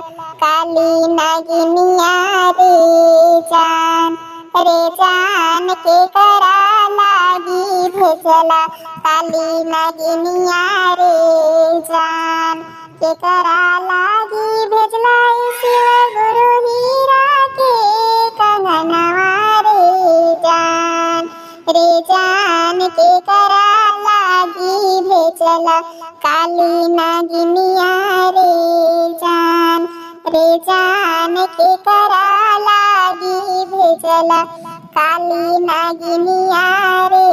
भेजला काली नागिनिया रे जान के करा लागी भेजला काली नागिनिया रे जान के करा लागी भेजला शिव गुरु हीरा के कंगनवा रे जान के करा लागी भेजला काली नागिनिया रे जान के करा लागी भेजला काली नागिनिया रे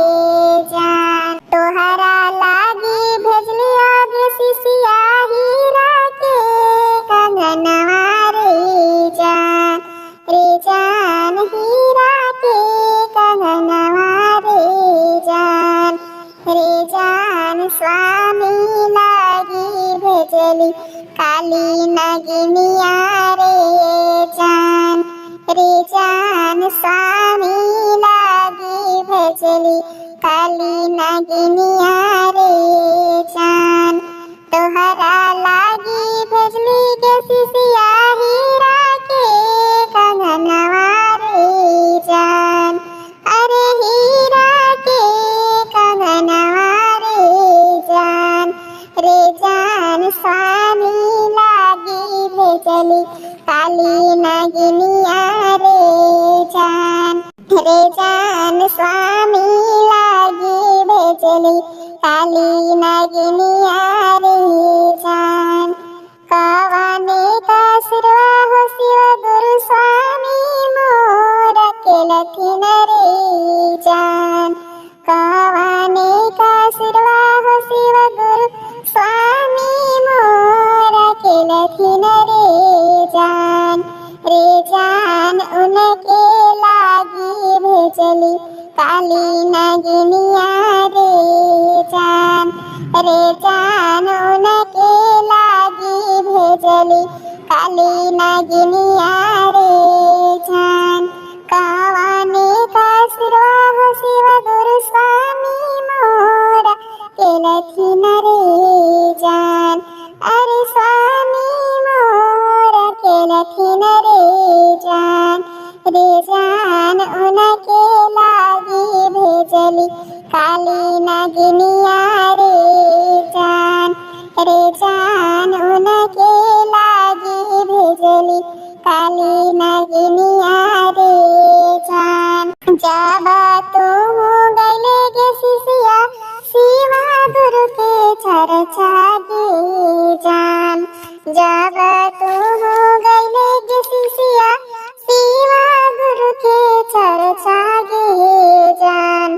जान तोहरा लागी भेजली आगे सिसिया हीरा के कंगनवा रे जान हीरा के कंगनवा रे जान स्वामी लागी भेजली काली नागिनिया रे जान स्वामी लागी भेजली काली नागिनिया रे जान तोहरा लागी भेजली गे सिसिया हीरा के कंगनवा रे जान अरे हीरा के कंगनवा रे जान स्वामी लागी भेजली काली नागिनिया रे जान स्वामी लागी भेजली काली नागिनिया रे जान कवाने का सिरवा हो शिव गुरु स्वामी मोर के लखिन रे जान कवाने का सिरवा हो शिव गुरु स्वामी मोर के लखिन रे जान उनके लागी भेजली काली नागिनिया रे जान उनके लागी भेजली काली नागिनिया रे जान कवाने का सिरवा हो शिव गुरु स्वामी मोर के लखिन रे जान अरे स्वामी मोर के लखिन रे जान उनके लागी भेजली काली नागिनिया रे जान उनके लागी भेजली काली नागिनिया रे जान जब तुम गले गे सिसिया शिवा गुरु के चर्चा गे जान जब तुम गले गे सिसिया शिवा गुरु के चर्चा गे जान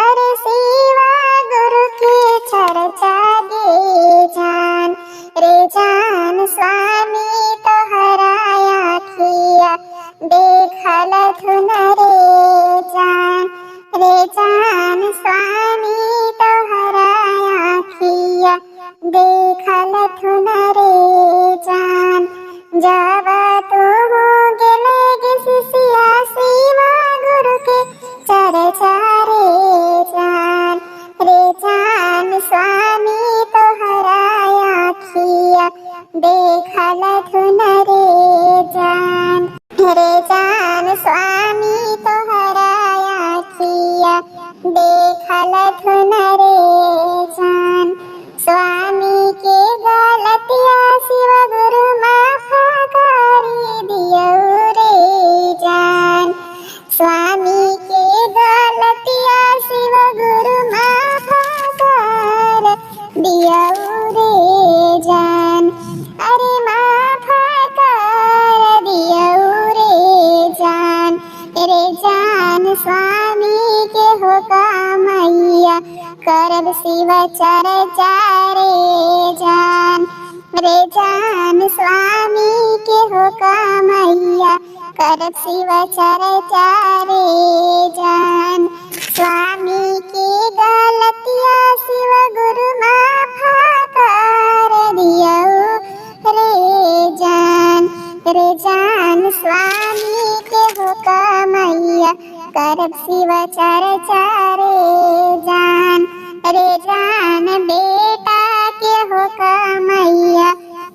अरे शिवा गुरु के चर्चा गे जान स्वामी तोहरा आखिया देखल धुन रे जान स्वामी तोहरा आखिया देखल धुन रे जान जब तुम गेले गे सिसिया शिवा गुरु के चर्चा रे जान स्वामी तोहरा आखिया देखल धुन रे जान स्वामी तोहरा आखिया देखल धुन रे जान स्वामी के गलतिया शिव गुरु माफ करी दियो रे जान स्वामी के गलतिया शिव गुरु माफ कर दियो रे जान अरे माफ कर दियो रे जान स्वामी के हो कामैया करब शिव चर्चा रे जान स्वामी के हो कामैया करब शिव चर्चा रे जान स्वामी के गलतिया शिव गुरु माफ कर दियो रे जान स्वामी के हो कामैया करब शिव चर्चा रे जान बेटा के हो कामैया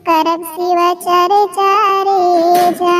करब शिव चर्चा रे।